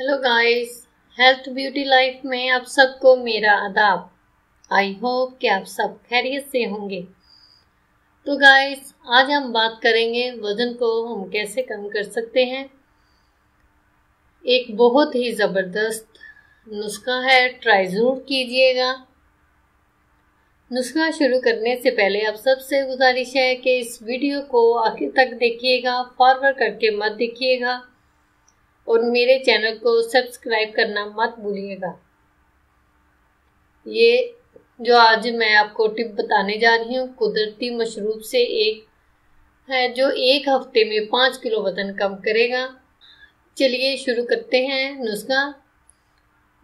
Hello guys, health beauty life में आप सबको मेरा आदाब। आई होप कि आप सब खैरियत से होंगे। तो गाइस, आज हम बात करेंगे वजन को हम कैसे कम कर सकते हैं। एक बहुत ही ज़बरदस्त नुस्खा है, ट्राई ज़रूर कीजिएगा। नुस्खा शुरू करने से पहले आप सबसे गुजारिश है कि इस वीडियो को आखिर तक देखिएगा, फॉरवर्ड करके मत देखिएगा और मेरे चैनल को सब्सक्राइब करना मत भूलिएगा। ये जो आज मैं आपको टिप बताने जा रही हूँ, कुदरती मशरूब से एक है जो एक हफ्ते में 5 किलो वजन कम करेगा। चलिए शुरू करते हैं नुस्खा।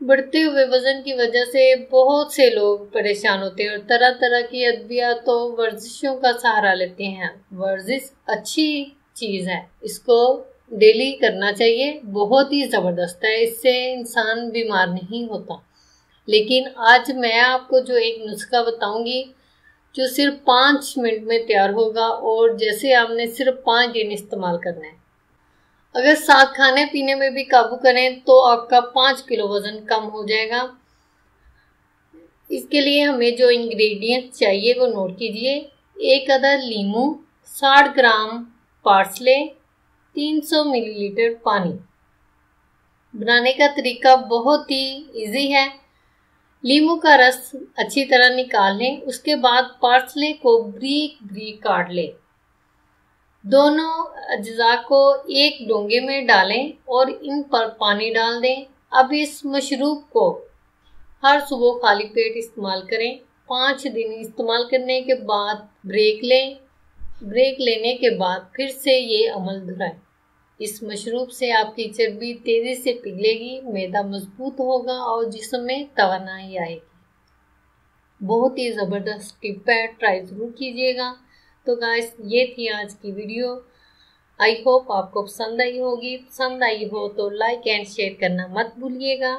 बढ़ते हुए वजन की वजह से बहुत से लोग परेशान होते हैं और तरह तरह की अद्वियात तो वर्जिशों का सहारा लेते हैं। वर्जिश अच्छी चीज़ है, इसको डेली करना चाहिए, बहुत ही ज़बरदस्त है, इससे इंसान बीमार नहीं होता। लेकिन आज मैं आपको जो एक नुस्खा बताऊंगी जो सिर्फ 5 मिनट में तैयार होगा और जैसे आपने सिर्फ 5 दिन इस्तेमाल करना है। अगर साथ खाने पीने में भी काबू करें तो आपका 5 किलो वजन कम हो जाएगा। इसके लिए हमें जो इंग्रेडिएंट चाहिए वो नोट कीजिए। 1 अदद लीमू, 60 ग्राम पार्सले, 300 मिलीलीटर पानी। बनाने का तरीका बहुत ही इजी है। लीमू का रस अच्छी तरह निकाल लें, उसके बाद पार्सले को बारीक बारीक काट लें। दोनों अज्जा को एक डोंगे में डालें और इन पर पानी डाल दें। अब इस मशरूब को हर सुबह खाली पेट इस्तेमाल करें। 5 दिन इस्तेमाल करने के बाद ब्रेक लें। ब्रेक लेने के बाद फिर से ये अमल दोहराएं। इस मशरूब से आपकी चर्बी तेजी से पिघलेगी, मैदा मजबूत होगा और जिस्म में तवानाई आएगी। बहुत ही ज़बरदस्त टिप है, ट्राई ज़रूर कीजिएगा। तो गाइस, ये थी आज की वीडियो। आई होप आपको पसंद आई होगी। पसंद आई हो तो लाइक एंड शेयर करना मत भूलिएगा।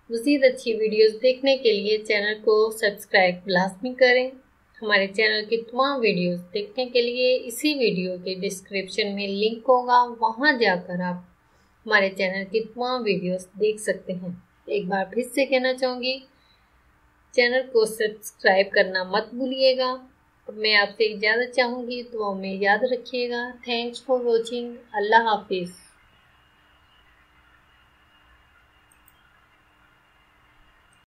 मज़ीद अच्छी वीडियोस देखने के लिए चैनल को सब्सक्राइब लाजमी करें। हमारे चैनल की तमाम वीडियोस देखने के लिए इसी वीडियो के डिस्क्रिप्शन में लिंक होगा, वहां जाकर आप हमारे चैनल की तमाम वीडियोस देख सकते हैं। एक बार फिर से कहना चाहूँगी, चैनल को सब्सक्राइब करना मत भूलिएगा। अब मैं आपसे इजाज़त चाहूँगी, तो हमें याद रखिएगा। Thanks for watching. अल्लाह हाफिज़।